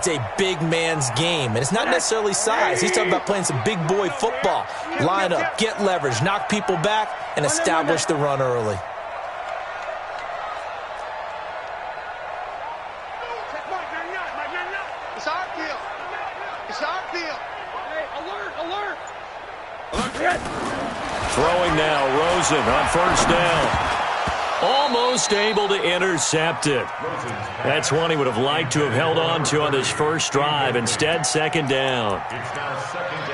It's a big man's game, and it's not necessarily size. He's talking about playing some big boy football. Line up, get leverage, knock people back, and establish the run early. It's our field. It's our field. Hey, alert. Throwing now, Rosen on first down. Almost able to intercept it. That's one he would have liked to have held on to on this first drive. Instead, second down.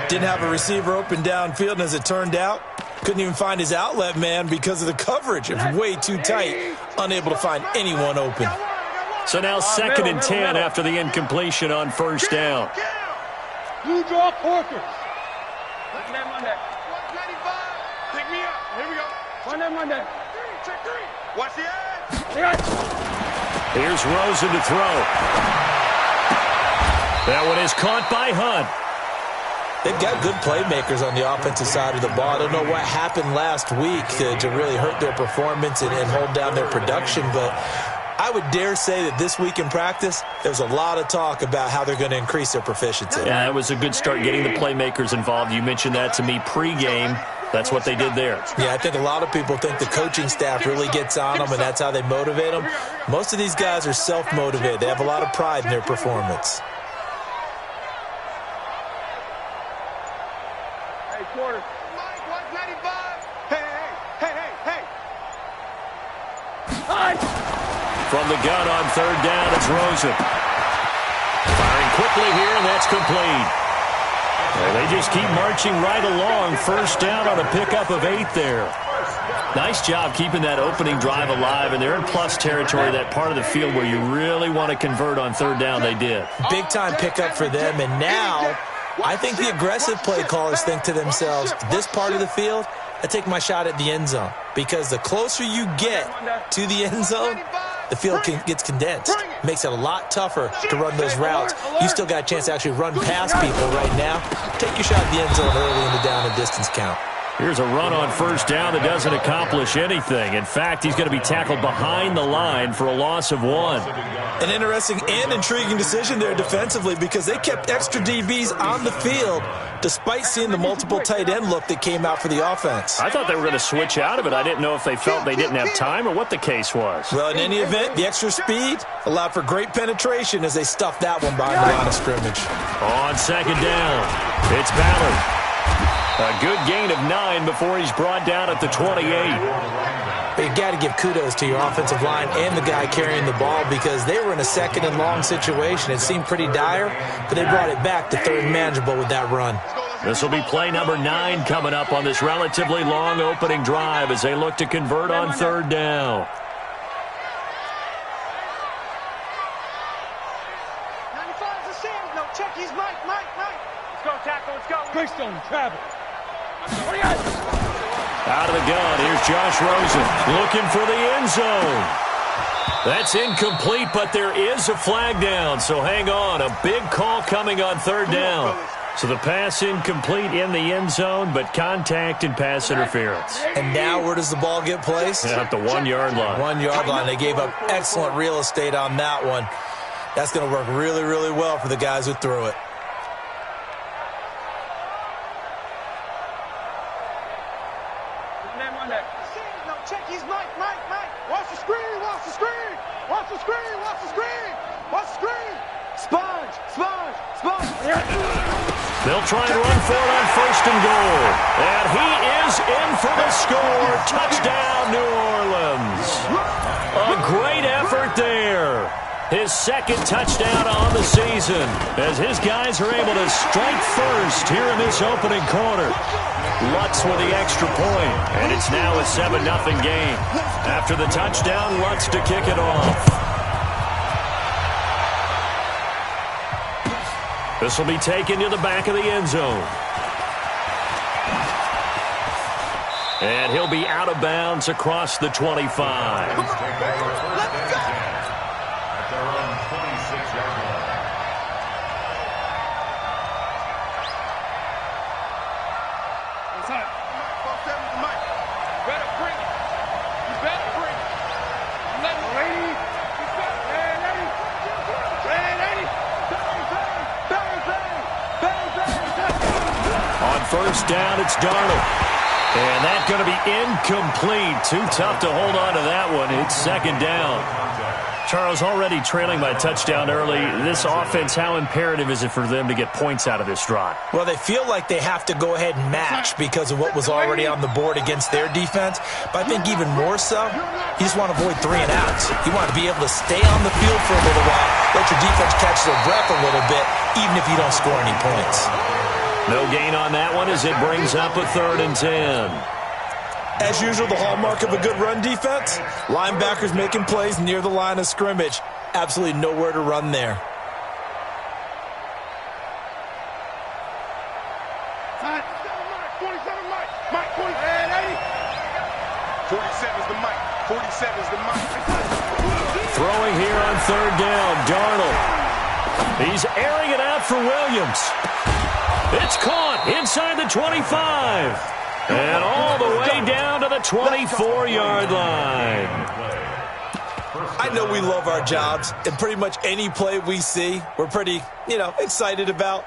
Didn't have a receiver open downfield, and as it turned out, couldn't even find his outlet man because of the coverage. It was way too tight, unable to find anyone open. So now second and 10 after the incompletion on first down. Blue draw Corkers. Monday. Pick me up. Here we go. Monday. Check three. Watch the edge. Here's Rosen to throw. That one is caught by Hunt. They've got good playmakers on the offensive side of the ball. I don't know what happened last week to really hurt their performance and hold down their production, but I would dare say that this week in practice, there's a lot of talk about how they're going to increase their proficiency. Yeah, it was a good start getting the playmakers involved. You mentioned that to me pregame. That's what they did there. Yeah, I think a lot of people think the coaching staff really gets on them, and that's how they motivate them. Most of these guys are self-motivated. They have a lot of pride in their performance. Hey, quarter. Mike, 195. Hey. From the gun on third down, it's Rosen. Firing quickly here, and that's complete. Well, they just keep marching right along. First down on a pickup of 8 there. Nice job keeping that opening drive alive, and they're in plus territory, that part of the field where you really want to convert on third down. They did. Big-time pickup for them, and now I think the aggressive play callers think to themselves, this part of the field, I take my shot at the end zone, because the closer you get to the end zone, the field gets condensed. Makes it a lot tougher to run those routes. You still got a chance to actually run past people right now. Take your shot at the end zone early in the down and distance count. Here's a run on first down that doesn't accomplish anything. In fact, he's going to be tackled behind the line for a loss of 1. An interesting and intriguing decision there defensively, because they kept extra DBs on the field despite seeing the multiple tight end look that came out for the offense. I thought they were going to switch out of it. I didn't know if they felt they didn't have time or what the case was. Well, in any event, the extra speed allowed for great penetration as they stuffed that one behind the line of scrimmage. On second down, it's Ballard. A good gain of 9 before he's brought down at the 28. But you got to give kudos to your offensive line and the guy carrying the ball, because they were in a second and long situation. It seemed pretty dire, but they brought it back to third and manageable with that run. This will be play number 9 coming up on this relatively long opening drive as they look to convert on third down. 95's the same. No, check. He's Mike. Let's go, tackle. Let's go. Quickstone, travel. Out of the gun, here's Josh Rosen looking for the end zone. That's incomplete, but there is a flag down, so hang on. A big call coming on third down. So the pass incomplete in the end zone, but contact and pass interference. And now where does the ball get placed? Yeah, at the 1 yard line. 1 yard line. They gave up excellent real estate on that one. That's going to work really, really well for the guys who threw it. They'll try and run for it on first and goal. And he is in for the score. Touchdown, New Orleans. A great effort there. His second touchdown on the season as his guys are able to strike first here in this opening quarter. Lutz with the extra point, and it's now a 7-0 game. After the touchdown, Lutz to kick it off. This will be taken to the back of the end zone. And he'll be out of bounds across the 25. first down, it's Darnold. And that's going to be incomplete. Too tough to hold on to that one. It's second down. Charles, already trailing by touchdown early. This offense, how imperative is it for them to get points out of this drive? Well, they feel like they have to go ahead and match because of what was already on the board against their defense. But I think even more so, you just want to avoid 3 and outs. You want to be able to stay on the field for a little while, let your defense catch their breath a little bit, even if you don't score any points. No gain on that one as it brings up a 3rd and 10. As usual, the hallmark of a good run defense, linebackers making plays near the line of scrimmage. Absolutely nowhere to run there. Mike, 47 Mike. Mike, 47's the Mike. 47's the Mike. Throwing here on 3rd down, Darnold. He's airing it out for Williams. It's caught inside the 25. And all the way down to the 24-yard line. I know we love our jobs, and pretty much any play we see, we're pretty, excited about.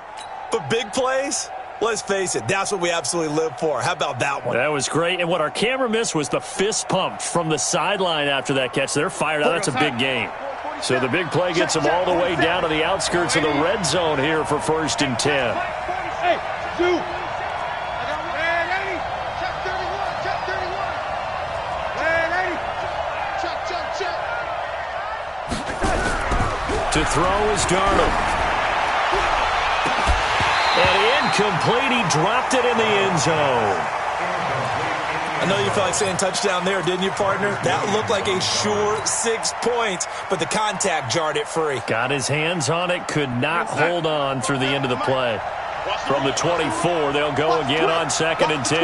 But big plays, let's face it, that's what we absolutely live for. How about that one? That was great. And what our camera missed was the fist pump from the sideline after that catch. They're fired out. That's a big gain. So the big play gets them all the way down to the outskirts of the red zone here for 1st and 10. Hey, dude. To throw is Darnold. And incomplete. He dropped it in the end zone. I know you felt like saying touchdown there, didn't you, partner? That looked like a sure 6 points, but the contact jarred it free. Got his hands on it, could not hold on through the end of the play. From the 24, they'll go again on 2nd and 10.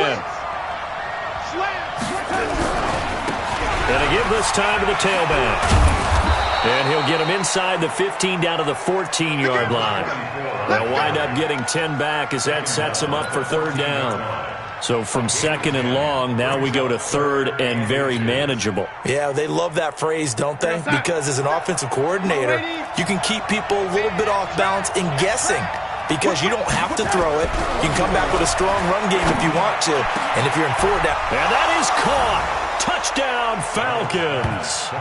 And a give this time to the tailback. And he'll get him inside the 15 down to the 14-yard line. They'll wind up getting 10 back as that sets him up for 3rd down. So from 2nd and long, now we go to 3rd and very manageable. Yeah, they love that phrase, don't they? Because as an offensive coordinator, you can keep people a little bit off balance and guessing. Because you don't have to throw it. You can come back with a strong run game if you want to. And if you're in 4 down. And that is caught. Touchdown, Falcons.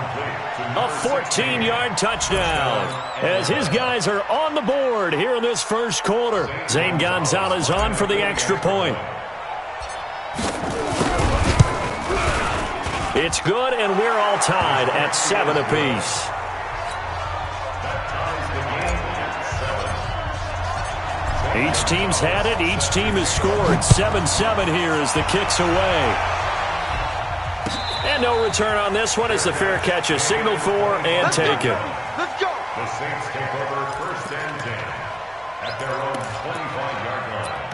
A 14-yard touchdown. As his guys are on the board here in this first quarter. Zane Gonzalez on for the extra point. It's good, and we're all tied at 7 apiece. Each team's had it. Each team has scored. 7-7 here as the kick's away. And no return on this one as the fair catch is signaled for and taken. Let's go. The Saints take over 1st and 10 at their own 25-yard line.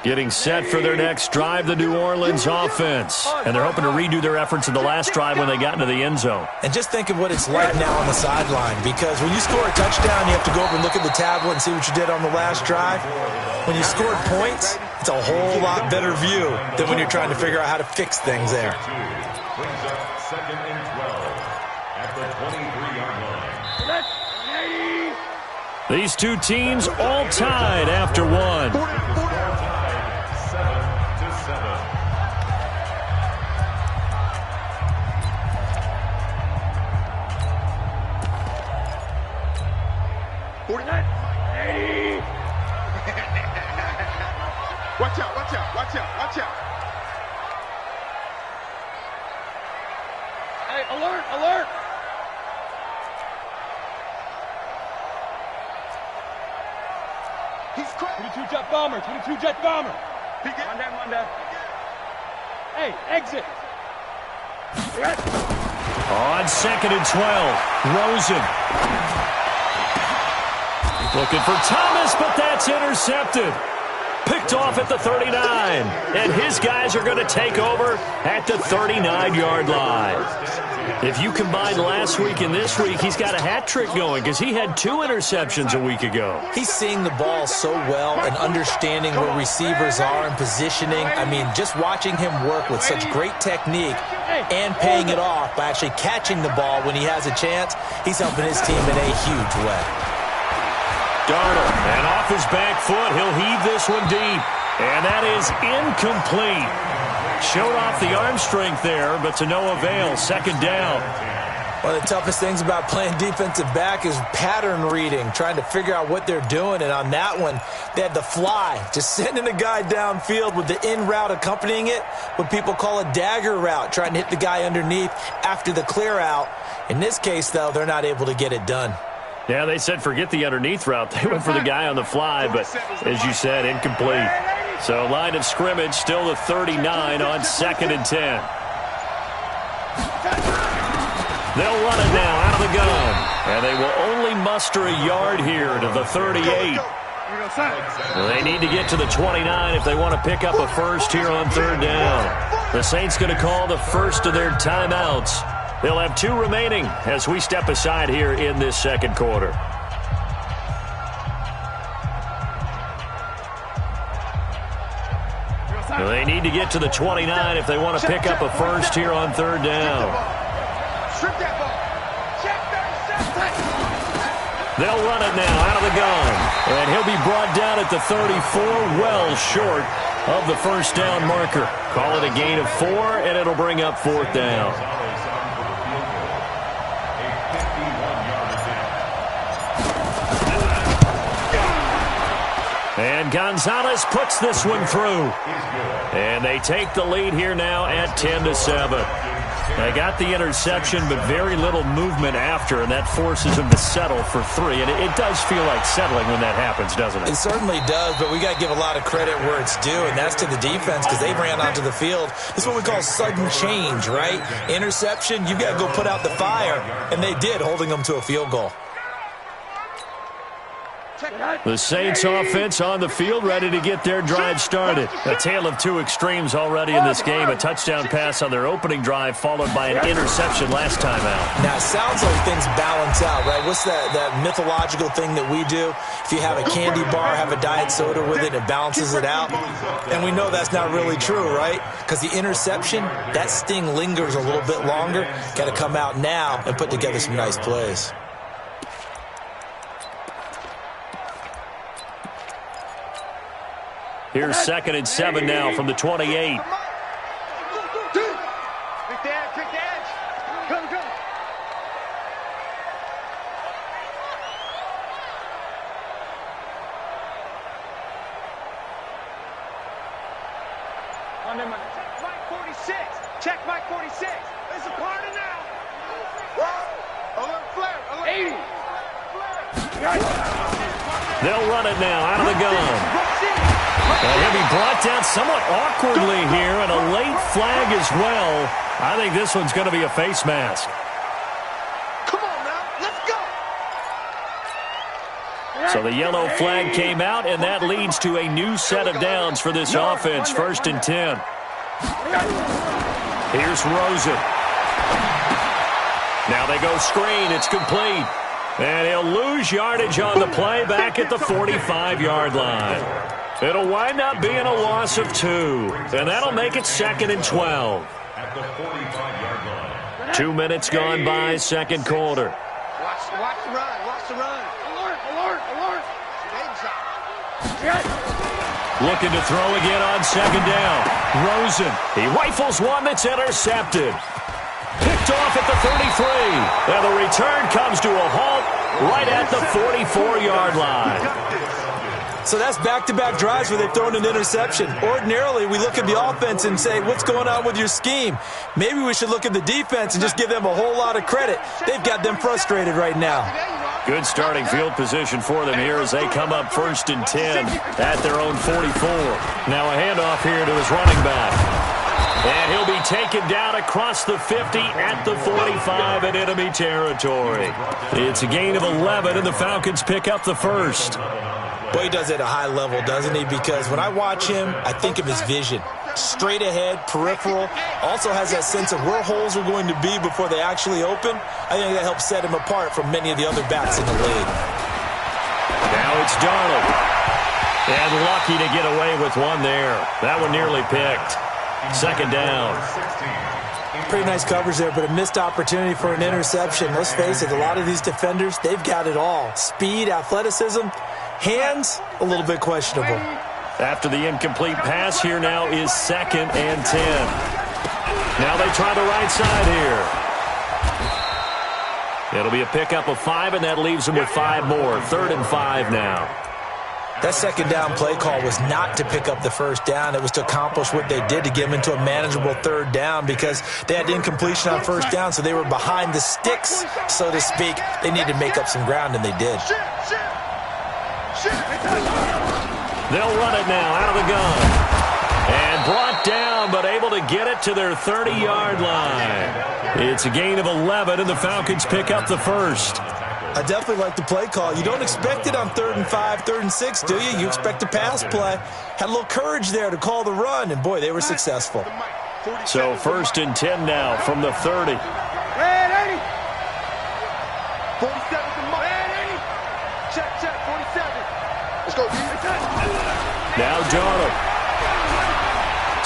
Getting set for their next drive, the New Orleans offense. And they're hoping to redo their efforts in the last drive when they got into the end zone. And just think of what it's like now on the sideline. Because when you score a touchdown, you have to go over and look at the tablet and see what you did on the last drive. When you scored points, it's a whole lot better view than when you're trying to figure out how to fix things there. Brings up 2nd and 12 at the 23-yard line. These two teams all tied after one. 7-7. 49. 80. Watch out, watch out, watch out, watch out. Hey, alert, alert. He's cracked. 22 jet bomber, 22 jet bomber. He get one down. Hey, exit. On 2nd and 12, Rosen. Looking for Thomas, but that's intercepted. Picked off at the 39. And his guys are going to take over at the 39-yard line. If you combine last week and this week, he's got a hat trick going because he had 2 interceptions a week ago. He's seeing the ball so well and understanding where receivers are and positioning. I mean, just watching him work with such great technique and paying it off by actually catching the ball when he has a chance, he's helping his team in a huge way. Darnold. And off his back foot, he'll heave this one deep. And that is incomplete. Showed off the arm strength there, but to no avail. Second down. One of the toughest things about playing defensive back is pattern reading, trying to figure out what they're doing. And on that one, they had the fly, just sending a guy downfield with the in route accompanying it, what people call a dagger route, trying to hit the guy underneath after the clear out. In this case, though, they're not able to get it done. Yeah, they said forget the underneath route. They went for the guy on the fly, but as you said, incomplete. So line of scrimmage still the 39 on 2nd and 10. They'll run it now out of the gun. And they will only muster a yard here to the 38. They need to get to the 29 if they want to pick up a first here on 3rd down. The Saints going to call the first of their timeouts. They'll have 2 remaining as we step aside here in this 2nd quarter. They need to get to the 29 if they want to pick up a first here on 3rd down. They'll run it now out of the gun. And he'll be brought down at the 34, well short of the first down marker. Call it a gain of 4, and it'll bring up 4th down. And Gonzalez puts this one through. And they take the lead here now at 10-7. They got the interception, but very little movement after, and that forces them to settle for 3. And it does feel like settling when that happens, doesn't it? It certainly does, but we got to give a lot of credit where it's due, and that's to the defense because they ran onto the field. This is what we call sudden change, right? Interception, you got to go put out the fire, and they did, holding them to a field goal. The Saints offense on the field, ready to get their drive started. A tale of 2 extremes already in this game. A touchdown pass on their opening drive, followed by an interception last time out. Now, it sounds like things balance out, right? What's that mythological thing that we do? If you have a candy bar, have a diet soda with it, it balances it out. And we know that's not really true, right? Because the interception, that sting lingers a little bit longer. Got to come out now and put together some nice plays. Here's 2nd and 7 now from the 28. Quick the edge, quick the edge. Come. On them. Check Mike 46. Check Mike 46. It's a party now. Woo! Alert flare. Alert. 80. They'll run it now out of the gun. And he'll be brought down somewhat awkwardly here, and a late flag as well. I think this one's going to be a face mask. Come on now, let's go. So the yellow flag came out, and that leads to a new set of downs for this offense. 1st and 10. Here's Rosen. Now they go screen. It's complete. And he'll lose yardage on the play back at the 45-yard line. It'll wind up being a loss of 2, and that'll make it 2nd and 12. At the 45-yard line. 2 minutes gone by, 2nd quarter. Watch the run. Watch the run. Alert. Looking to throw again on 2nd down. Rosen, he rifles one that's intercepted. Picked off at the 33. And the return comes to a halt right at the 44-yard line. So that's back-to-back drives where they've thrown an interception. Ordinarily, we look at the offense and say, what's going on with your scheme? Maybe we should look at the defense and just give them a whole lot of credit. They've got them frustrated right now. Good starting field position for them here as they come up 1st and 10 at their own 44. Now a handoff here to his running back. And he'll be taken down across the 50 at the 45 in enemy territory. It's a gain of 11, and the Falcons pick up the first. Boy, he does it at a high level, doesn't he? Because when I watch him, I think of his vision. Straight ahead, peripheral. Also has that sense of where holes are going to be before they actually open. I think that helps set him apart from many of the other backs in the league. Now it's Darnold. And lucky to get away with one there. That one nearly picked. 2nd down. Pretty nice coverage there, but a missed opportunity for an interception. Let's face it, a lot of these defenders, they've got it all. Speed, athleticism, Hands, a little bit questionable. After the incomplete pass, here now is 2nd and 10. Now they try the right side here. It'll be a pickup of 5, and that leaves them with 5 more. 3rd and 5 now. That second down play call was not to pick up the first down. It was to accomplish what they did, to get them into a manageable 3rd down, because they had incompletion on first down, so they were behind the sticks, so to speak. They needed to make up some ground, and they did. They'll run it now out of the gun. And brought down, but able to get it to their 30-yard line. It's a gain of 11, and the Falcons pick up the first. I definitely like the play call. You don't expect it on 3rd and 5, 3rd and 6, do you? You expect a pass play. Had a little courage there to call the run, and, boy, they were successful. So 1st and 10 now from the 30. Red 80. 47 to Mike. Red 80. Check, 47. Let's go. Now Darnold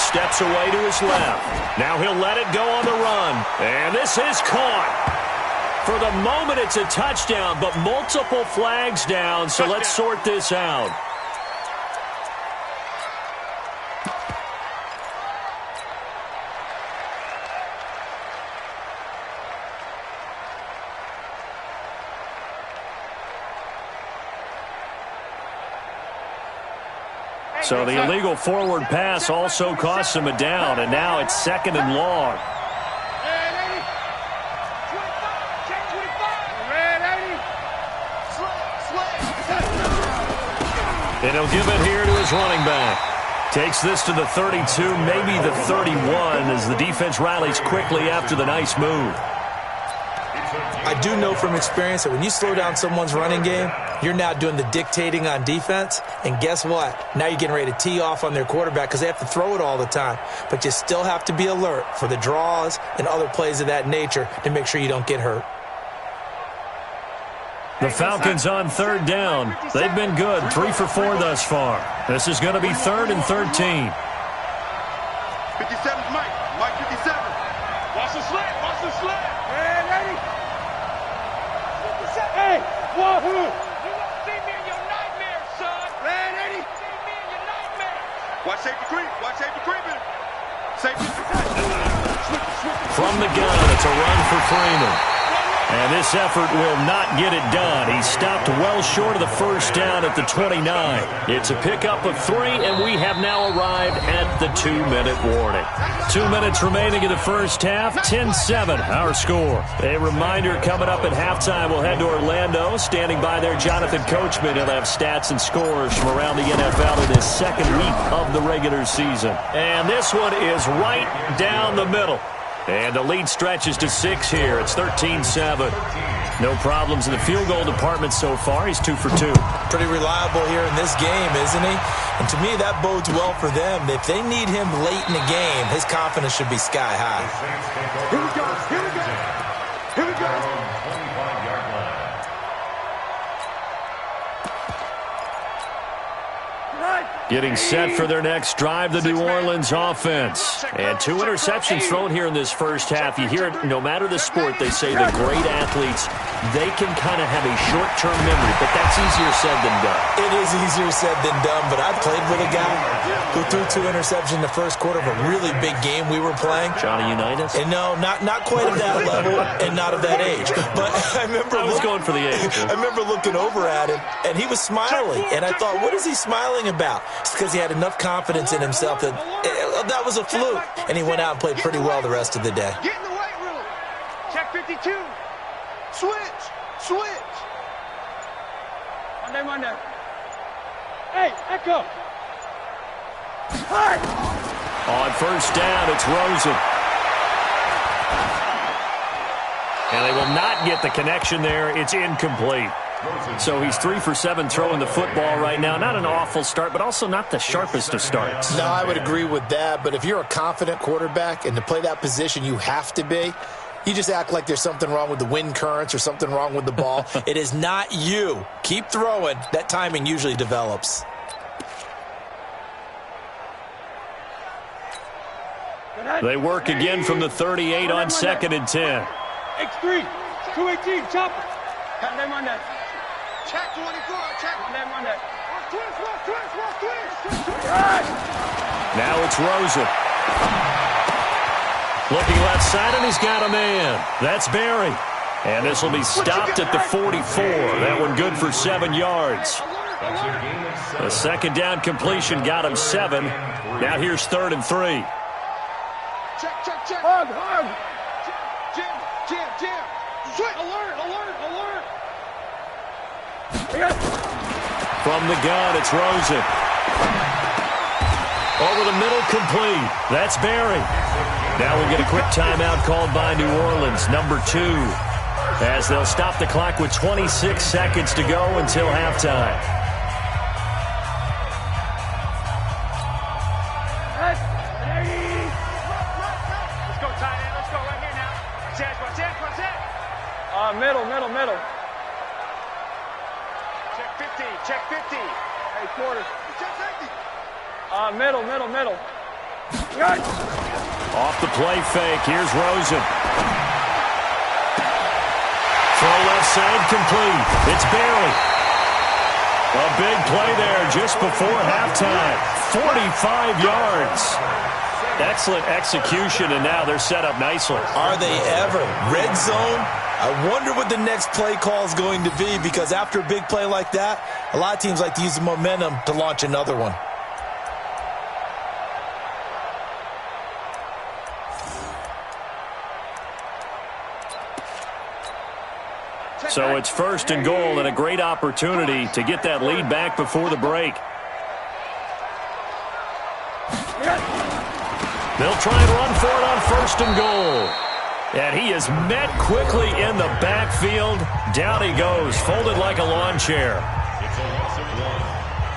steps away to his left. Now he'll let it go on the run. And this is caught. For the moment, it's a touchdown, but multiple flags down, so let's sort this out. So the illegal forward pass also costs him a down, and now it's 2nd and long. And he'll give it here to his running back. Takes this to the 32, maybe the 31, as the defense rallies quickly after the nice move. I do know from experience that when you slow down someone's running game, you're now doing the dictating on defense. And guess what? Now you're getting ready to tee off on their quarterback because they have to throw it all the time. But you still have to be alert for the draws and other plays of that nature to make sure you don't get hurt. The Falcons on 3rd down. They've been good, 3 for 4 thus far. This is going to be 3rd and 13. 57's Mike. Mike 57. Watch the slant. Watch the slant. Red 80. Hey, Wahoo. You won't see me in your nightmares, son. Red 80. See me in your nightmares. Watch safety creep. Watch safety creeping. Safety. From the gun, it's a run for Freeman. And this effort will not get it done. He stopped well short of the first down at the 29. It's a pickup of 3, and we have now arrived at the 2-minute warning. 2 minutes remaining in the first half, 10-7, our score. A reminder, coming up at halftime, we'll head to Orlando. Standing by there, Jonathan Coachman. He'll have stats and scores from around the NFL in his 2nd week of the regular season. And this one is right down the middle. And the lead stretches to 6 here. It's 13-7. No problems in the field goal department so far. He's 2 for 2. Pretty reliable here in this game, isn't he? And to me, that bodes well for them. If they need him late in the game, his confidence should be sky high. Here we go. Here we go. Here we go. Getting set for their next drive, the New Orleans offense. And 2 interceptions thrown here in this first half. You hear it, no matter the sport, they say the great athletes, they can kind of have a short-term memory, but that's easier said than done. It is easier said than done, but I played with a guy who threw 2 interceptions in the first quarter of a really big game we were playing. Johnny Unitas? And no, not quite at that level and not of that age. But I remember I was going for the age. I remember looking over at him, and he was smiling. And I thought, what is he smiling about? It's because he had enough confidence in himself that that was a fluke. And he went out and played pretty well the rest of the day. Get in the weight room. Check 52. Switch. Switch. Monday. Hey, Echo. Hi. On first down, it's Rosen. And they will not get the connection there. It's incomplete. So he's 3 for 7 throwing the football right now. Not an awful start, but also not the sharpest of starts. No, I would agree with that. But if you're a confident quarterback and to play that position, you have to be. You just act like there's something wrong with the wind currents or something wrong with the ball. It is not you. Keep throwing. That timing usually develops. They work again from the 38 on 2nd and 10. X3. 218. Chopper. Check 24. Check. Run that. Now it's Rosen. Looking left side, and he's got a man. That's Barry. And this will be stopped at the 44. That one good for 7 yards. The second down completion got him 7. Now here's 3rd and 3. Check. Hug. Jam. Switch. Alert. From the gun, it's Rosen. Over the middle, complete. That's Barry. Now we'll get a quick timeout called by New Orleans, number 2, as they'll stop the clock with 26 seconds to go until halftime. Let's go, tight end. Let's go right here now. Watch that. Middle. Check 50. Hey, quarter. Check 50. Middle. Good. Off the play fake, here's Rosen. Throw left side, complete. It's Barry. A big play there just before halftime. 45 yards. Excellent execution, and now they're set up nicely. Are they ever? Red zone? I wonder what the next play call is going to be, because after a big play like that, a lot of teams like to use the momentum to launch another one. So it's 1st and goal, and a great opportunity to get that lead back before the break. They'll try and run for it on 1st and goal. And he is met quickly in the backfield. Down he goes, folded like a lawn chair. It's a loss of 1.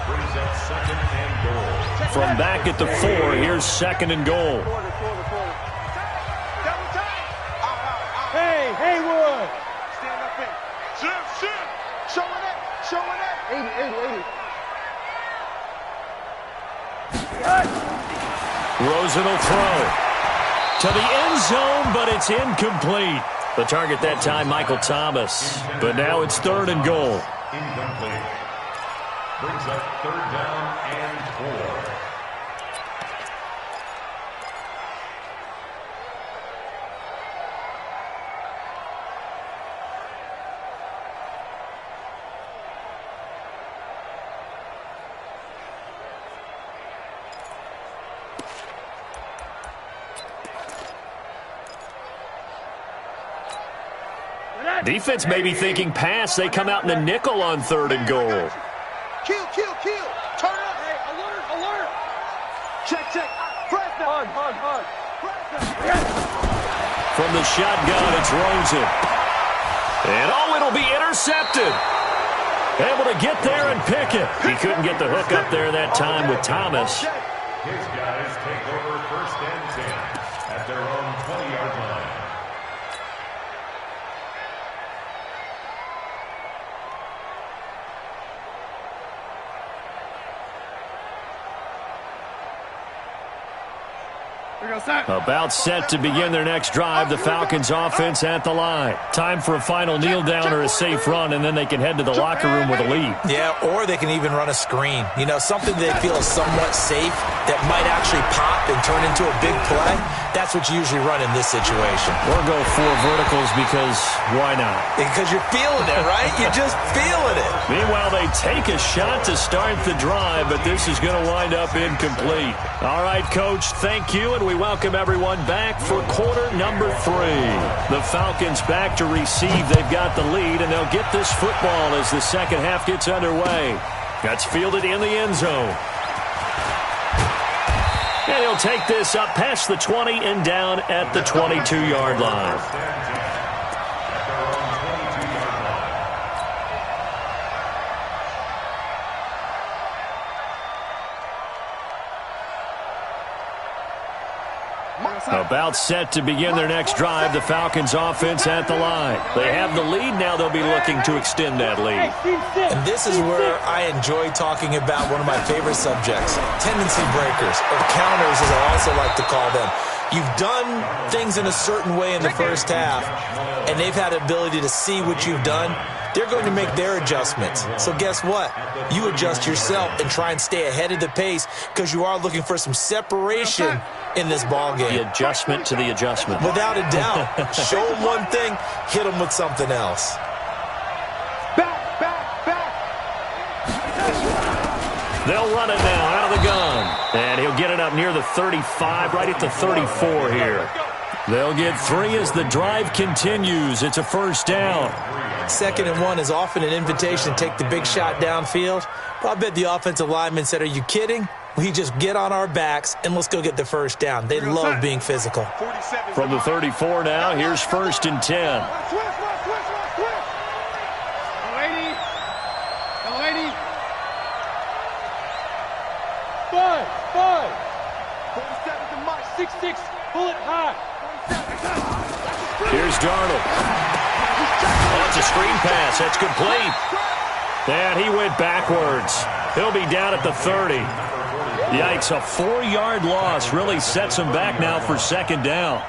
Brings up 2nd and goal. From back at the 4, here's 2nd and goal. Hey, Haywood. Stand up in. Sit. Showing it. 80. Rosen will throw to the end zone, but it's incomplete. The target that time, Michael Thomas. But now it's 3rd and goal. Incomplete. Brings up 3rd down and 4. Defense may be thinking pass. They come out in the nickel on 3rd and goal. Kill. Turn up. Hey, alert. Check. Hug. From the shotgun, it's Rosen. And it'll be intercepted. Able to get there and pick it. He couldn't get the hook up there that time with Thomas. His guys take over 1st and 10 at their own 20-yard line. About set to begin their next drive. The Falcons offense at the line. Time for a final kneel down or a safe run, and then they can head to the locker room with a lead. Yeah, or they can even run a screen. You know, something they feel is somewhat safe that might actually pop and turn into a big play. That's what you usually run in this situation. Or go 4 verticals, because why not? Because you're feeling it, right? You're just feeling it. Meanwhile, they take a shot to start the drive, but this is going to wind up incomplete. All right, Coach, thank you, and we welcome everyone back for quarter number 3. The Falcons back to receive. They've got the lead, and they'll get this football as the second half gets underway. That's fielded in the end zone. And he'll take this up past the 20 and down at the 22-yard line. About set to begin their next drive. The Falcons offense at the line. They have the lead. Now they'll be looking to extend that lead. And this is where I enjoy talking about one of my favorite subjects, tendency breakers, or counters as I also like to call them. You've done things in a certain way in the first half, and they've had the ability to see what you've done. They're going to make their adjustments. So guess what? You adjust yourself and try and stay ahead of the pace because you are looking for some separation in this ball game. The adjustment to the adjustment. Without a doubt. Show them one thing, hit them with something else. They'll run it now out of the gun. And he'll get it up near the 35, right at the 34 here. They'll get 3 as the drive continues. It's a first down. 2nd and 1 is often an invitation to take the big shot downfield. But I bet the offensive lineman said, are you kidding? We just get on our backs and let's go get the first down. They love being physical. From the 34 now, here's 1st and 10. Five. 47 to Mike. 6'6". Pull it high. Here's Darnold. Oh, it's a screen pass. That's complete. And he went backwards. He'll be down at the 30. Yikes, a 4-yard loss really sets him back now for 2nd down.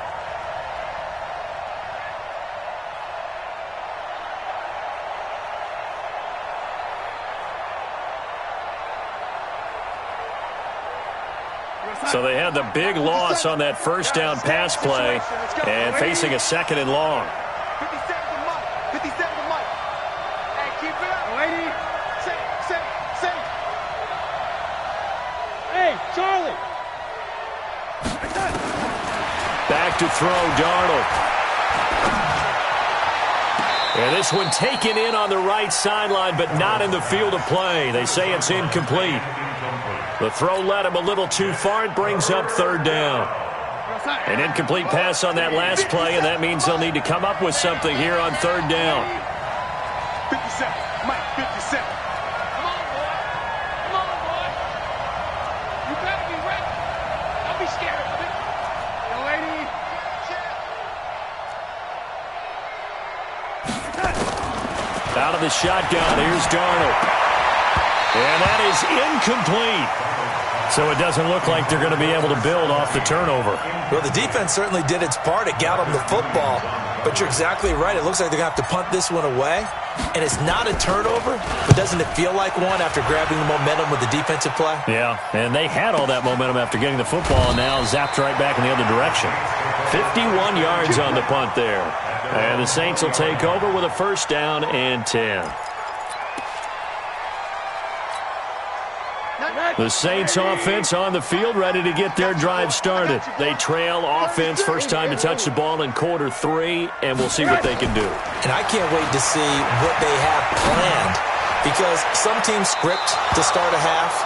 So they had the big loss on that first down pass play and facing a 2nd and long. 57 to Mike. 57 to Mike. Hey, keep it up. Lady. Say. Hey, Charlie. Back to throw, Darnold. And this one taken in on the right sideline, but not in the field of play. They say it's incomplete. The throw led him a little too far. It brings up 3rd down. An incomplete pass on that last play, and that means they'll need to come up with something here on 3rd down. 57. Mike, 57. Come on, boy. You better be ready. Don't be scared of it. Yo, lady. Out of the shotgun, here's Darnold. And that is incomplete. So it doesn't look like they're going to be able to build off the turnover. Well, the defense certainly did its part. It got them the football. But you're exactly right. It looks like they're going to have to punt this one away. And it's not a turnover, but doesn't it feel like one after grabbing the momentum with the defensive play? Yeah, and they had all that momentum after getting the football and now zapped right back in the other direction. 51 yards on the punt there. And the Saints will take over with a 1st down and 10. The Saints offense on the field, ready to get their drive started. They trail offense, first time to touch the ball in quarter 3, and we'll see what they can do. And I can't wait to see what they have planned, because some teams script to start a half.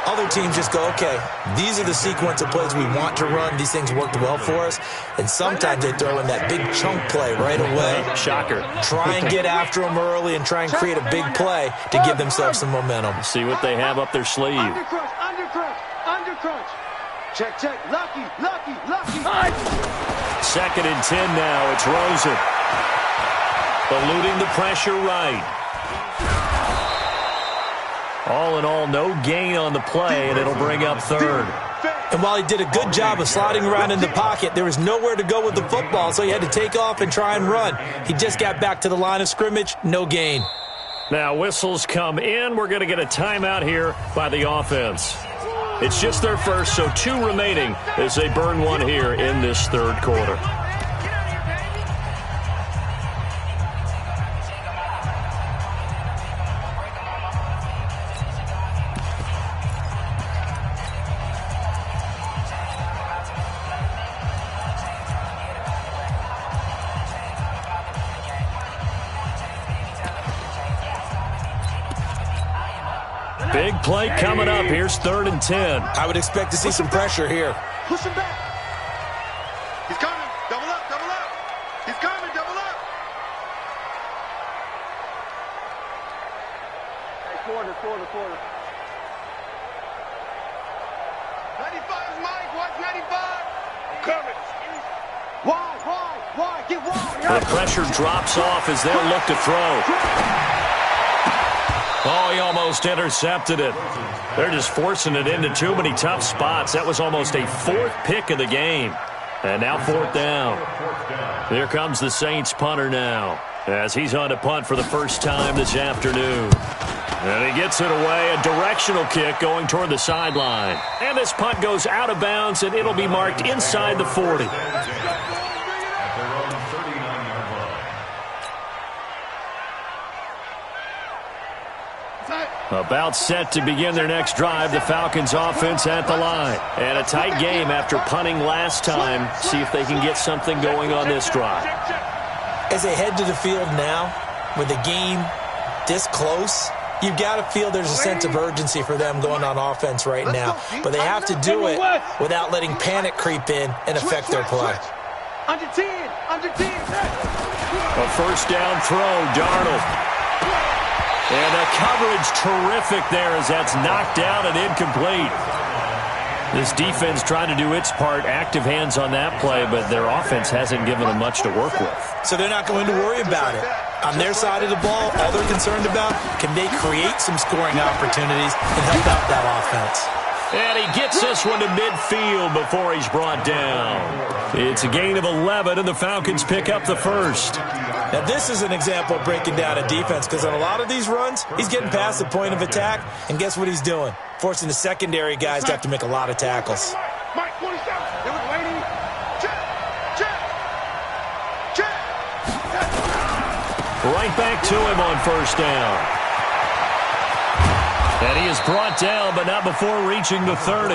Other teams just go, okay, these are the sequence of plays we want to run. These things worked well for us. And sometimes they throw in that big chunk play right away. Shocker. Try and get after them early and try and create a big play to give themselves some momentum. See what they have up their sleeve. Undercrunch. Check. Lucky. 2nd and 10 now. It's Rosen. Eluding the pressure right. All in all, no gain on the play, and it'll bring up 3rd. And while he did a good job of sliding around in the pocket, there was nowhere to go with the football, so he had to take off and try and run. He just got back to the line of scrimmage, no gain. Now whistles come in. We're going to get a timeout here by the offense. It's just their first, so 2 remaining as they burn one here in this 3rd quarter. Big play coming up. Here's 3rd and 10. I would expect to see some pressure here. Push him back. He's coming. Double up. He's coming. Double up. Hey, quarter. 95, Mike. Watch 95. Coming. Wide. Get wide. The pressure drops off as they'll look to throw. Oh, he almost intercepted it. They're just forcing it into too many tough spots. That was almost a 4th pick of the game. And now 4th down. Here comes the Saints punter now, as he's on to punt for the first time this afternoon. And he gets it away, a directional kick going toward the sideline. And this punt goes out of bounds, and it'll be marked inside the 40. About set to begin their next drive, the Falcons offense at the line. And a tight game after punting last time. See if they can get something going on this drive. As they head to the field now, with the game this close, you've got to feel there's a sense of urgency for them going on offense right now. But they have to do it without letting panic creep in and affect their play. Under 10, under 10. A first down throw, Darnold. And the coverage terrific there as that's knocked down and incomplete. This defense trying to do its part, active hands on that play, but their offense hasn't given them much to work with. So they're not going to worry about it. On their side of the ball, all they're concerned about, can they create some scoring opportunities and help out that offense? And he gets this one to midfield before he's brought down. It's a gain of 11, and the Falcons pick up the first. Now, this is an example of breaking down a defense, because on a lot of these runs, he's getting past the point of attack, and guess what he's doing? Forcing the secondary guys to have to make a lot of tackles. Mike 47. They were waiting. Check. Right back to him on first down. And he is brought down, but not before reaching the 30.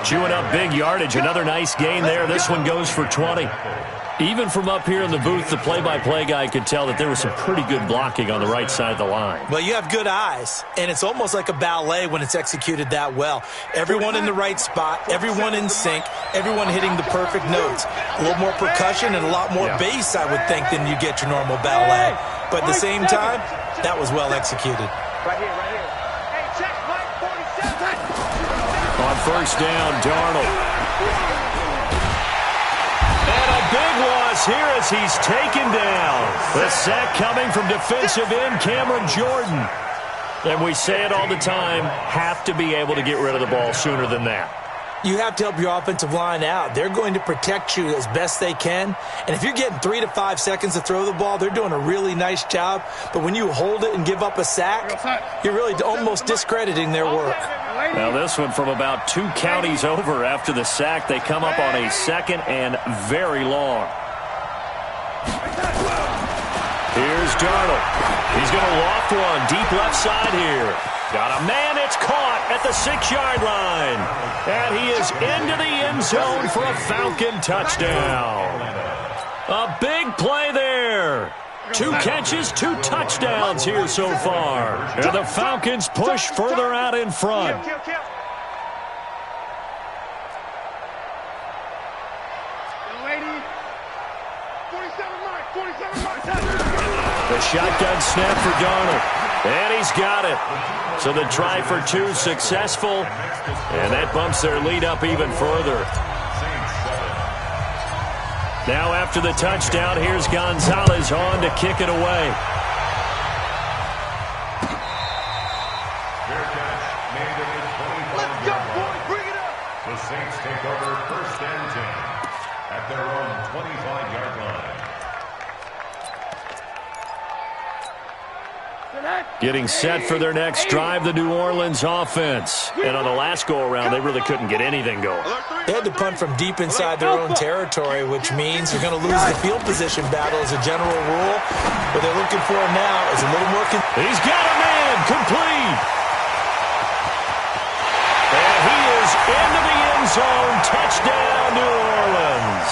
Chewing up big yardage. Another nice gain there. This one goes for 20. Even from up here in the booth, the play-by-play guy could tell that there was some pretty good blocking on the right side of the line. Well, you have good eyes, and it's almost like a ballet when it's executed that well. Everyone in the right spot, everyone in sync, everyone hitting the perfect notes. A little more percussion and a lot more bass, I would think, than you get your normal ballet. But at the same time, that was well executed. Right here. Hey, check Mike 47. On first down, Darnold. And a big loss here as he's taken down. The sack coming from defensive end Cameron Jordan. And we say it all the time, have to be able to get rid of the ball sooner than that. You have to help your offensive line out. They're going to protect you as best they can. And if you're getting 3 to 5 seconds to throw the ball, they're doing a really nice job. But when you hold it and give up a sack, you're really almost discrediting their work. Now this one from about 2 counties over after the sack. They come up on a second and very long. Here's Darnold. He's going to loft one deep left side here. Got a man, it's caught at the 6-yard line. And he is into the end zone for a Falcon touchdown. A big play there. 2 catches, 2 touchdowns here so far. And the Falcons push further out in front. The shotgun snap for Darnold. And he's got it. So the try for 2 successful. And that bumps their lead up even further. Now after the touchdown, here's Gonzalez on to kick it away. Let's go, boys. Bring it up. The Saints take over first and 10 at their own 25-yard line. Getting set for their next drive, the New Orleans offense. And on the last go-around, they really couldn't get anything going. They had to punt from deep inside their own territory, which means they're going to lose the field position battle as a general rule. What they're looking for now is a little more... He's got a man, complete. And he is into the end zone. Touchdown, New Orleans.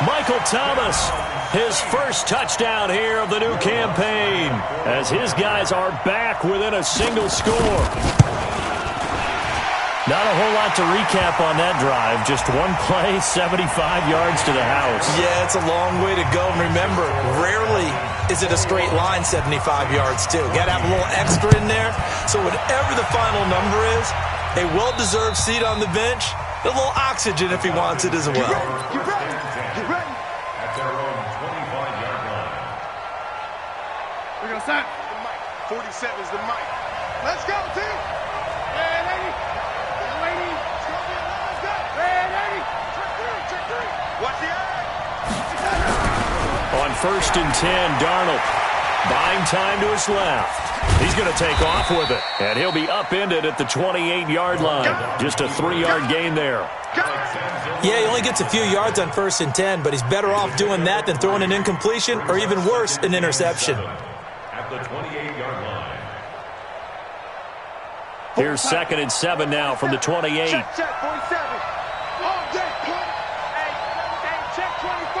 Michael Thomas, his first touchdown here of the new campaign, as his guys are back within a single score. Not a whole lot to recap on that drive. Just one play, 75 yards to the house. Yeah, it's a long way to go. And remember, rarely is it a straight line 75 yards, too. Got to have a little extra in there. So whatever the final number is, a well-deserved seat on the bench, a little oxygen if he wants it as well. Get ready. At their own 25-yard line. We're going to sign. 47 is the mic. Let's go, team. Red 80. Red 80. Red 80. Check 3. first and 10. Darnold buying time to his left. He's going to take off with it, and he'll be upended at the 28-yard line. Just a 3-yard gain there. Yeah, he only gets a few yards on first and 10, but he's better off doing that than throwing an incompletion or even worse, an interception. At the 28-yard line. Here's second and 7 now from the 28. Check 47. Oh, check 24. Check 24.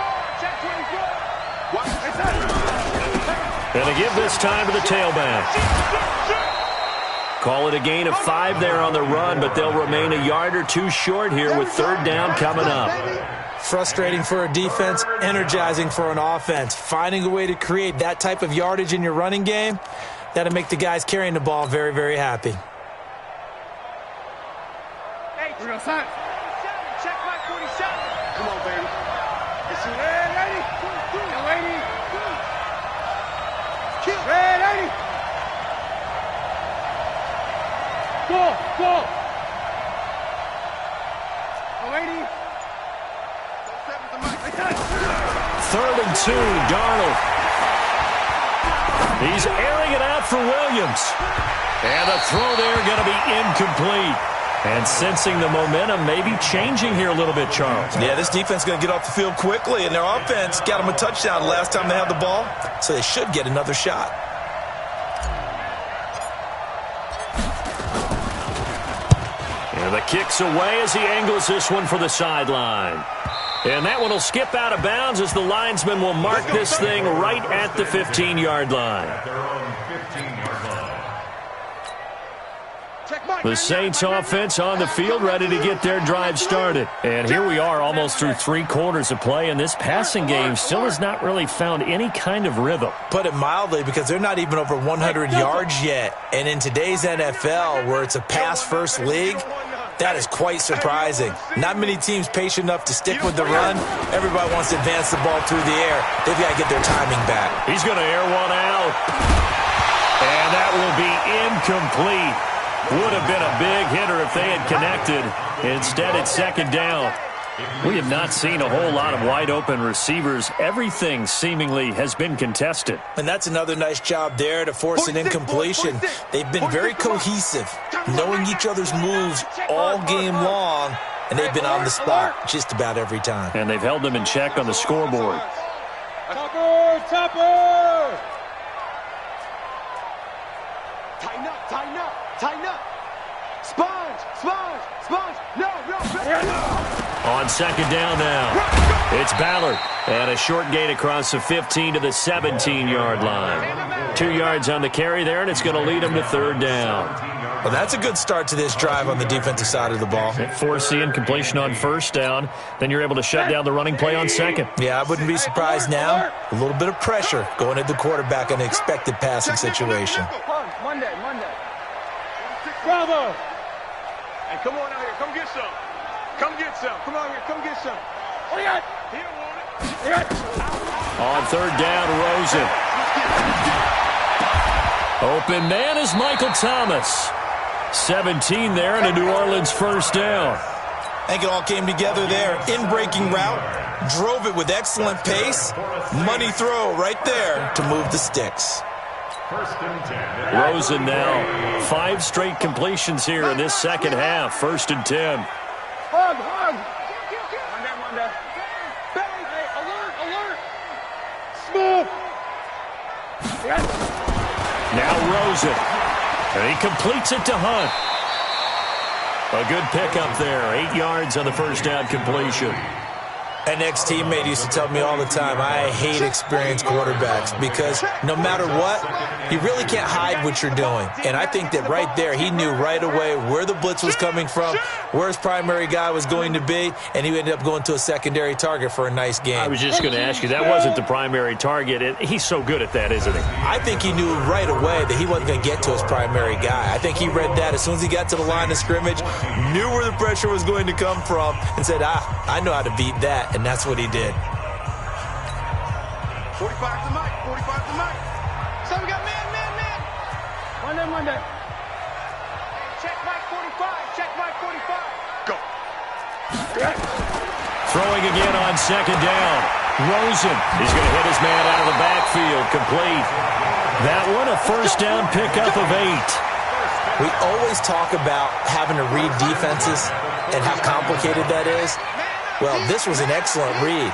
And to give this time to the tailback. Call it a gain of 5 there on the run, but they'll remain a yard or two short here with third down coming up. Frustrating for a defense, energizing for an offense. Finding a way to create that type of yardage in your running game, that'll make the guys carrying the ball very, very happy. We're going to sign. Check my 47. Come on, baby. Is he ready? Lady. Ready? Go. Lady. Third and 2, Darnold. He's airing it out for Williams. And the throw there going to be incomplete. And sensing the momentum may be changing here a little bit, Charles. Yeah, this defense is going to get off the field quickly, and their offense got them a touchdown last time they had the ball, so they should get another shot. And the kick's away as he angles this one for the sideline. And that one will skip out of bounds as the linesman will mark this thing right at the 15-yard line. Their own 15-yard line. The Saints offense on the field ready to get their drive started. And here we are almost through 3 quarters of play, and this passing game still has not really found any kind of rhythm. Put it mildly, because they're not even over 100 yards yet. And in today's NFL, where it's a pass-first league, that is quite surprising. Not many teams patient enough to stick with the run. Everybody wants to advance the ball through the air. They've got to get their timing back. He's going to air one out. And that will be incomplete. Would have been a big hitter if they had connected. Instead, it's second down. We have not seen a whole lot of wide-open receivers. Everything seemingly has been contested. And that's another nice job there to force an incompletion. They've been very cohesive, knowing each other's moves all game long, and they've been on the spot just about every time. And they've held them in check on the scoreboard. Topper! Tighten up. Sponge. No. On second down now, it's Ballard. And a short gain across the 15 to the 17-yard line. 2 yards on the carry there, and it's going to lead them to third down. Well, that's a good start to this drive on the defensive side of the ball. Force the incompletion on first down. Then you're able to shut down the running play on second. Yeah, I wouldn't be surprised now. A little bit of pressure going at the quarterback in an expected passing situation. Monday. Bravo! Hey, come on out here. Come get some. Come on here. Come get some. What do you got? He don't want it. On third down, Rosen. Open man is Michael Thomas. 17 there and a New Orleans first down. I think it all came together there. In-breaking route. Drove it with excellent pace. Money throw right there to move the sticks. First and 10. Rosen now 5 straight completions here in this second half. First and 10. Hug. Monday. Bang. Hey, alert. Smooth. Now Rosen. And he completes it to Hunt. A good pickup there. 8 yards on the first down completion. An ex-teammate used to tell me all the time, I hate experienced quarterbacks because no matter what, you really can't hide what you're doing. And I think that right there, he knew right away where the blitz was coming from, where his primary guy was going to be, and he ended up going to a secondary target for a nice game. I was just going to ask you, that wasn't the primary target. He's so good at that, isn't he? I think he knew right away that he wasn't going to get to his primary guy. I think he read that as soon as he got to the line of scrimmage, knew where the pressure was going to come from, and said, I know how to beat that. And that's what he did. 45 to Mike. So we got man. Monday. Check Mike 45. Go. Throwing again on second down. Rosen is going to hit his man out of the backfield. Complete. That one a first down pickup of 8. We always talk about having to read defenses and how complicated that is. Well, this was an excellent read.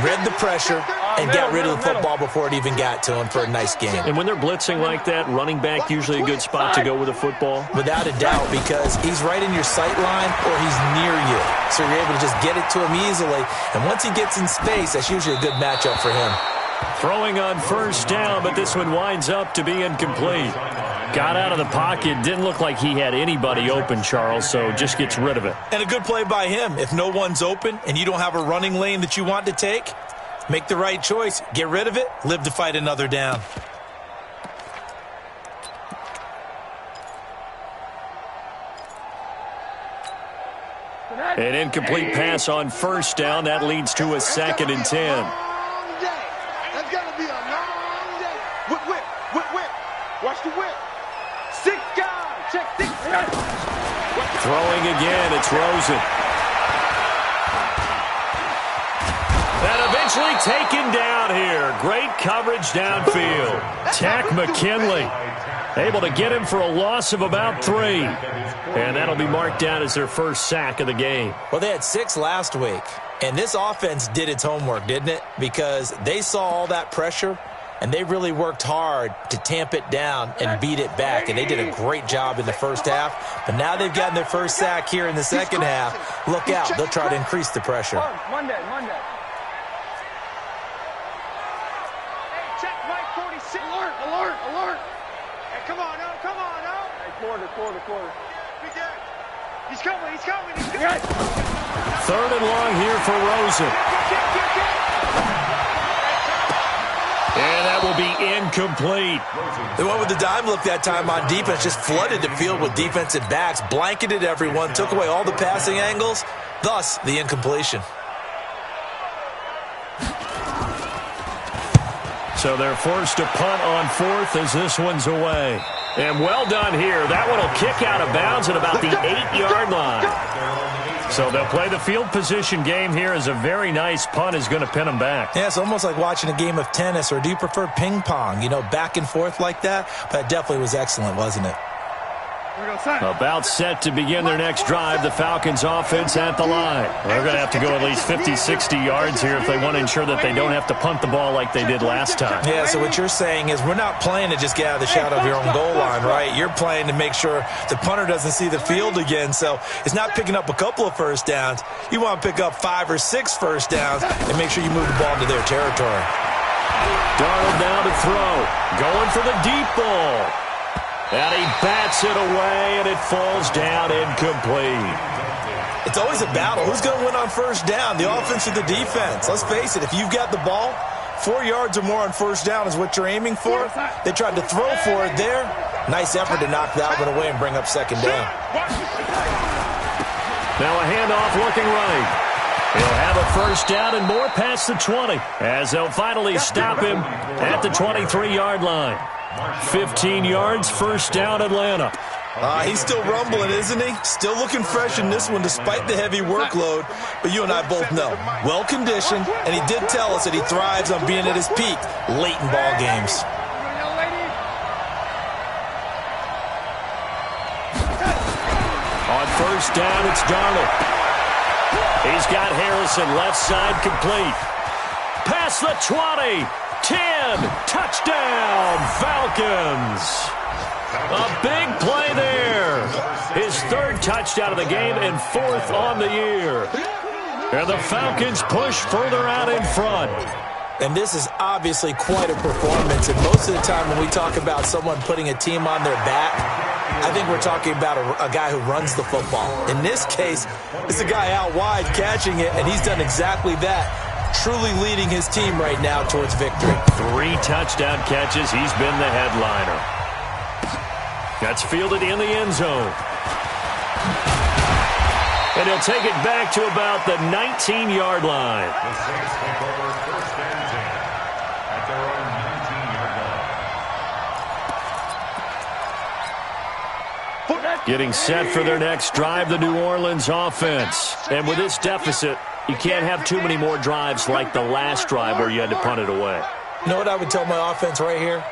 Read the pressure and got rid of the football before it even got to him for a nice game. And when they're blitzing like that, running back usually a good spot to go with the football? Without a doubt, because he's right in your sight line or he's near you. So you're able to just get it to him easily. And once he gets in space, that's usually a good matchup for him. Throwing on first down, but this one winds up to be incomplete. Got out of the pocket. Didn't look like he had anybody open, Charles, so just gets rid of it. And a good play by him. If no one's open and you don't have a running lane that you want to take, make the right choice. Get rid of it. Live to fight another down. An incomplete pass on first down. That leads to a 2nd and 10. That's got to be a long day. Whip. Watch the whip. 6 guys. Check 6 guys. Throwing again, it's Rosen. And eventually taken down here. Great coverage downfield. Tack McKinley able to get him for a loss of about 3. And that'll be marked down as their first sack of the game. Well, they had 6 last week. And this offense did its homework, didn't it? Because they saw all that pressure, and they really worked hard to tamp it down and beat it back. And they did a great job in the first half. But now they've gotten their first sack here in the second half. Look out. They'll try to increase the pressure. Monday. Hey, check Mike 46. Alert. Hey, come on, no. Hey, quarter. He's coming. 3rd and long here for Rosen. And that will be incomplete. They went with the dime look that time on defense, just flooded the field with defensive backs, blanketed everyone, took away all the passing angles, thus the incompletion. So they're forced to punt on 4th as this one's away. And well done here. That one will kick out of bounds at about the 8-yard line. So they'll play the field position game here as a very nice punt is going to pin them back. Yeah, it's almost like watching a game of tennis, or do you prefer ping pong, back and forth like that? But it definitely was excellent, wasn't it? About set to begin their next drive, the Falcons offense at the line. They're going to have to go at least 50, 60 yards here if they want to ensure that they don't have to punt the ball like they did last time. Yeah, so what you're saying is we're not playing to just get out of the shadow of your own goal line, right? You're playing to make sure the punter doesn't see the field again. So it's not picking up a couple of first downs. You want to pick up 5 or 6 first downs and make sure you move the ball into their territory. Darnold now to throw. Going for the deep ball. And he bats it away, and it falls down incomplete. It's always a battle. Who's going to win on first down, the offense or the defense? Let's face it, if you've got the ball, 4 yards or more on first down is what you're aiming for. They tried to throw for it there. Nice effort to knock that one away and bring up second down. Now a handoff looking right. He'll have a first down and more past the 20 as they'll finally stop him at the 23-yard line. 15 yards, first down, Atlanta. He's still rumbling, isn't he? Still looking fresh in this one despite the heavy workload. But you and I both know, well-conditioned, and he did tell us that he thrives on being at his peak late in ball games. On first down, it's Darnold. He's got Harrison left side complete. Past the 20. 10, touchdown, Falcons. A big play there. His 3rd touchdown of the game and 4th on the year. And the Falcons push further out in front. And this is obviously quite a performance. And most of the time when we talk about someone putting a team on their back, I think we're talking about a guy who runs the football. In this case, it's a guy out wide catching it, and he's done exactly that. Truly leading his team right now towards victory. 3 touchdown catches. He's been the headliner. That's fielded in the end zone. And he'll take it back to about the 19-yard line. The Saints take over first and 10 at their own 19-yard line. Getting set for their next drive, the New Orleans offense. And with this deficit, You can't have too many more drives like the last drive where you had to punt it away. You know what I would tell my offense right here?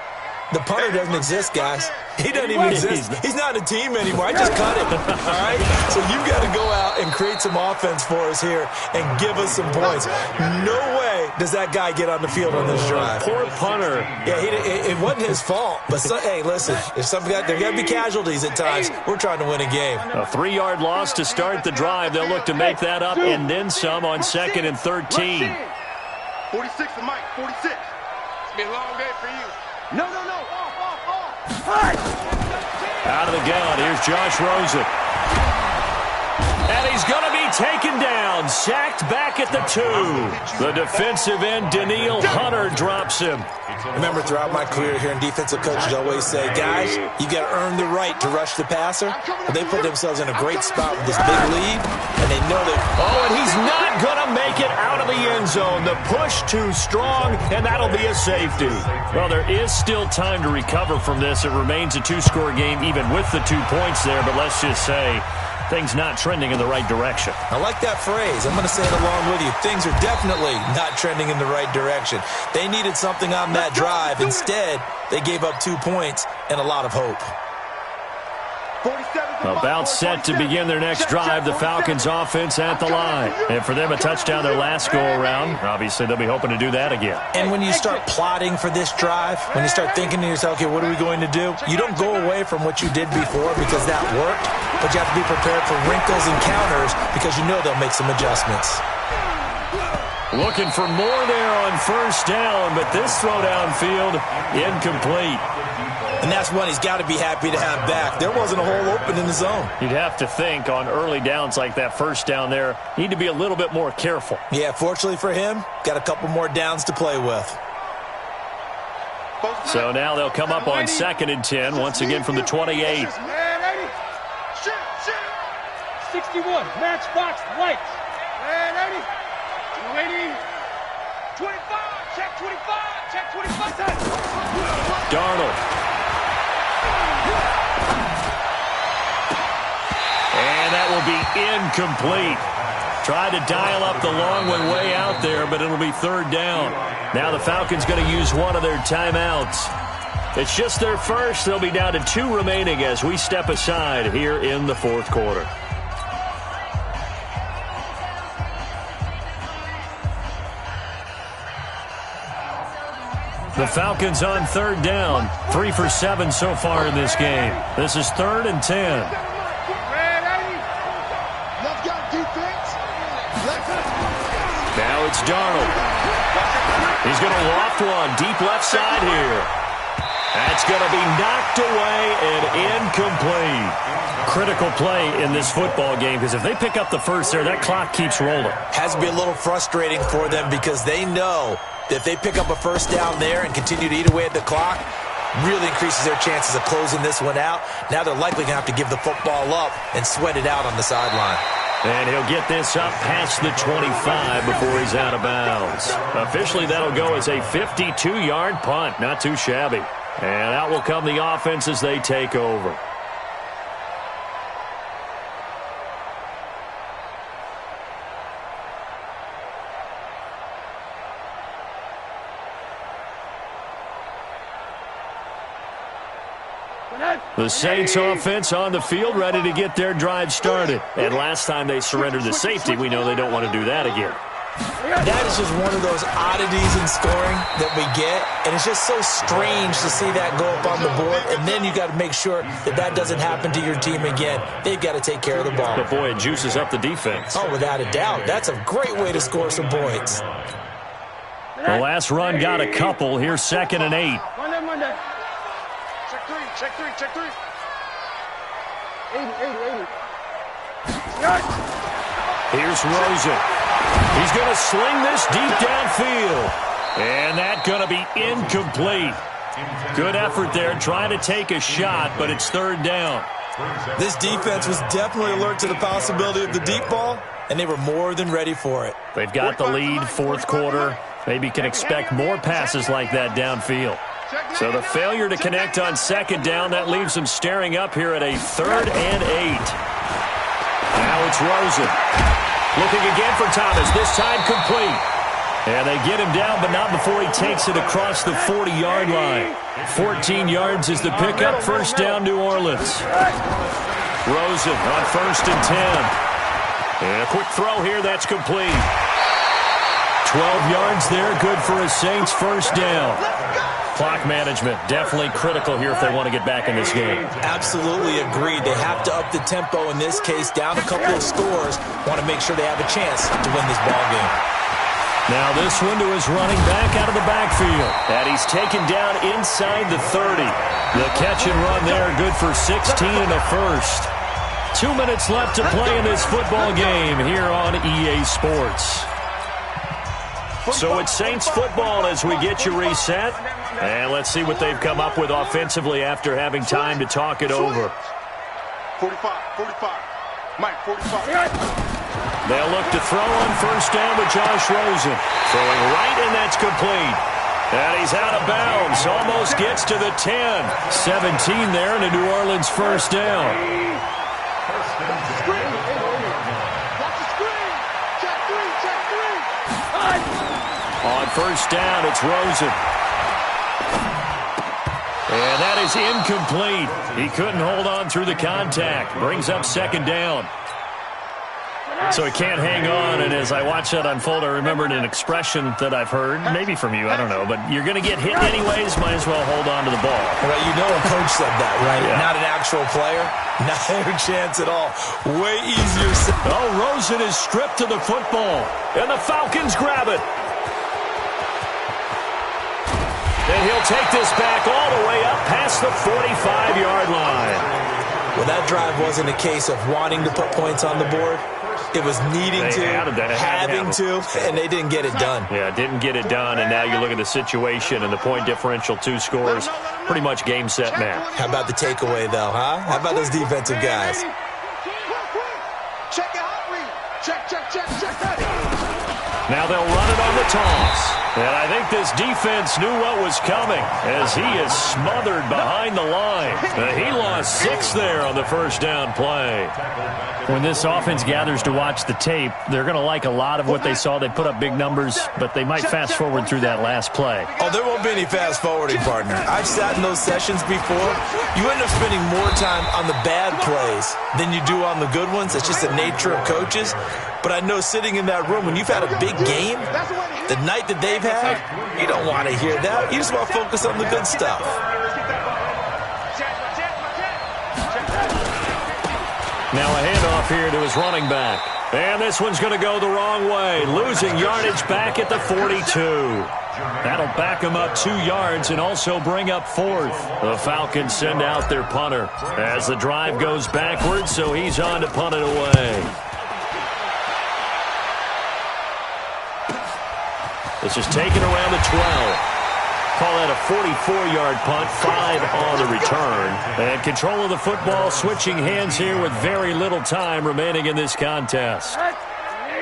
The punter doesn't exist, guys. He doesn't even exist. He's not a team anymore. I just cut him, all right? So you've got to go out and create some offense for us here and give us some points. No way does that guy get on the field on this drive. Poor punter. Yeah, it wasn't his fault. But, hey, listen, if there got to be casualties at times. We're trying to win a game. A 3-yard loss to start the drive. They'll look to make that up and then some on 2nd and 13. 46 to Mike, 46. It's going to be a long day for you. No. Off. Out of the gun, here's Josh Rosen. And he's going to be taken down, sacked back at the 2. The defensive end, Daniil Hunter, drops him. Remember, throughout my career here in defensive coaches, I always say, guys, you got to earn the right to rush the passer. But they put themselves in a great spot with this big lead, and they know they... Oh, and he's not going to make it out of the end zone. The push too strong, and that'll be a safety. Well, there is still time to recover from this. It remains a 2-score game, even with the 2 points there, but let's just say things not trending in the right direction. I like that phrase. I'm going to say it along with you. Things are definitely not trending in the right direction. They needed something on that drive. Instead, they gave up 2 points and a lot of hope. About set to begin their next drive, the Falcons offense at the line. And for them, a touchdown their last go-around. Obviously, they'll be hoping to do that again. And when you start plotting for this drive, when you start thinking to yourself, okay, what are we going to do? You don't go away from what you did before because that worked, but you have to be prepared for wrinkles and counters because you know they'll make some adjustments. Looking for more there on first down, but this throw downfield, incomplete. And that's one he's got to be happy to have back. There wasn't a hole open in the zone. You'd have to think on early downs like that first down there, need to be a little bit more careful. Yeah, fortunately for him, got a couple more downs to play with. So now they'll come up on 2nd and 10, once again from the 28. 61, matchbox lights. Man, 80. 25, check 25. Darnold. And that will be incomplete. Tried to dial up the long one way out there, but it'll be 3rd down. Now the Falcons going to use one of their timeouts. It's just their first. They'll be down to 2 remaining as we step aside here in the 4th quarter. The Falcons on 3rd down. 3 for 7 so far in this game. This is 3rd and 10. Now it's Darnold. He's going to loft one deep left side here. That's going to be knocked away and incomplete. Critical play in this football game because if they pick up the first there, that clock keeps rolling. Has to be a little frustrating for them because they know that if they pick up a first down there and continue to eat away at the clock, really increases their chances of closing this one out. Now they're likely going to have to give the football up and sweat it out on the sideline. And he'll get this up past the 25 before he's out of bounds. Officially, that'll go as a 52-yard punt. Not too shabby. And out will come the offense as they take over. The Saints offense on the field, ready to get their drive started. And last time they surrendered the safety, we know they don't want to do that again. That is just one of those oddities in scoring that we get, and it's just so strange to see that go up on the board, and then you got to make sure that that doesn't happen to your team again. They've got to take care of the ball. But boy, it juices up the defense. Oh, without a doubt. That's a great way to score some points. The last run got a couple. Here's 2nd and 8. Monday. Check three. 80. Here's Rosen. He's going to sling this deep downfield. And that's going to be incomplete. Good effort there, trying to take a shot, but it's 3rd down. This defense was definitely alert to the possibility of the deep ball, and they were more than ready for it. They've got the lead, 4th quarter. Maybe can expect more passes like that downfield. So the failure to connect on 2nd down, that leaves them staring up here at a 3rd and 8. Now it's Rosen. Looking again for Thomas, this time complete. And they get him down, but not before he takes it across the 40-yard line. 14 yards is the pickup. First down, New Orleans. Rosen on 1st and 10. And a quick throw here, that's complete. 12 yards there, good for a Saints first down. Clock management, definitely critical here if they want to get back in this game. Absolutely agreed. They have to up the tempo in this case, down a couple of scores. Want to make sure they have a chance to win this ball game. Now this one to his running back out of the backfield. And he's taken down inside the 30. The catch and run there, good for 16 and a first. 2 minutes left to play in this football game here on EA Sports. So it's Saints football as we get you reset. And let's see what they've come up with offensively after having time to talk it over. 45. Mike, 45. They'll look to throw on first down with Josh Rosen. Throwing right, and that's complete. And he's out of bounds. Almost gets to the 10. 17 there, and a New Orleans first down. On first down, it's Rosen. And that is incomplete. He couldn't hold on through the contact. Brings up second down. So he can't hang on, and as I watch that unfold, I remembered an expression that I've heard, maybe from you, I don't know, but you're going to get hit anyways, might as well hold on to the ball. Right, you know a coach said that, right? Yeah. Not an actual player. Not a chance at all. Way easier said. Oh, Rosen is stripped to the football, and the Falcons grab it. And he'll take this back all the way up past the 45-yard line. Well, that drive wasn't a case of wanting to put points on the board. It was needing to, having to, and they didn't get it done. Yeah, didn't get it done, and now you look at the situation and the point differential, 2 scores, pretty much game, set, match. How about the takeaway, though, huh? How about those defensive guys? Check it out, Reed. Check. Now they'll run it on the toss. And I think this defense knew what was coming as he is smothered behind the line. He lost 6 there on the first down play. When this offense gathers to watch the tape, they're going to like a lot of what they saw. They put up big numbers, but they might fast forward through that last play. Oh, there won't be any fast forwarding, partner. I've sat in those sessions before. You end up spending more time on the bad plays than you do on the good ones. It's just the nature of coaches. But I know sitting in that room, when you've had a big game, the night that they've had, you don't want to hear that. You just want to focus on the good stuff. Now a handoff here to his running back. And this one's going to go the wrong way. Losing yardage back at the 42. That'll back him up 2 yards and also bring up 4th. The Falcons send out their punter as the drive goes backwards, so he's on to punt it away. This is taken around the 12. Call that a 44-yard punt, 5 on the return. And control of the football, switching hands here with very little time remaining in this contest.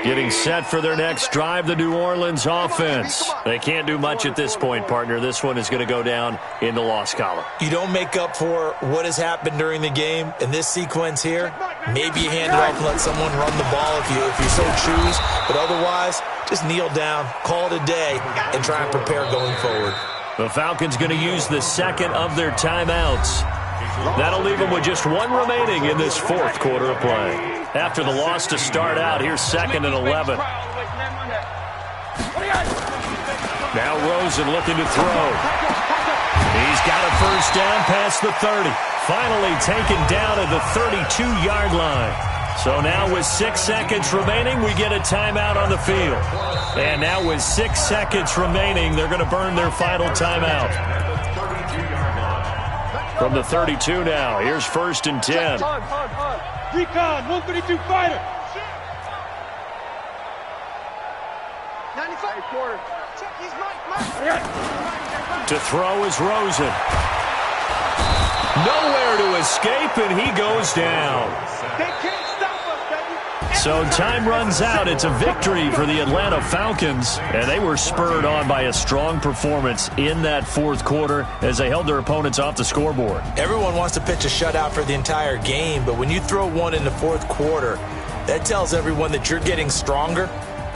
Getting set for their next drive, the New Orleans offense. They can't do much at this point, partner. This one is going to go down in the loss column. You don't make up for what has happened during the game in this sequence here. Maybe you hand it off and let someone run the ball if you so choose. But otherwise, just kneel down, call it a day, and try and prepare going forward. The Falcons going to use the second of their timeouts. That'll leave them with just 1 remaining in this 4th quarter of play. After the loss to start out, here's 2nd and 11. Now Rosen looking to throw. He's got a first down past the 30. Finally taken down at the 32-yard line. So now with 6 seconds remaining, we get a timeout on the field. And now with 6 seconds remaining, they're going to burn their final timeout. From the 32 now, here's 1st and 10. Recon, 132 fighter. 95 quarter. He's Mike. To throw is Rosen. Nowhere to escape, and he goes down. They can't stop us, baby. So time runs out. It's a victory for the Atlanta Falcons, and they were spurred on by a strong performance in that 4th quarter as they held their opponents off the scoreboard. Everyone wants to pitch a shutout for the entire game, but when you throw one in the 4th quarter, That tells everyone that you're getting stronger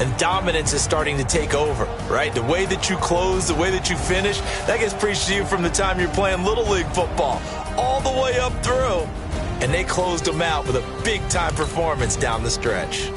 and dominance is starting to take over, right? The way that you close, the way that you finish, that gets preached to you from the time you're playing Little League football all the way up through. And they closed them out with a big-time performance down the stretch.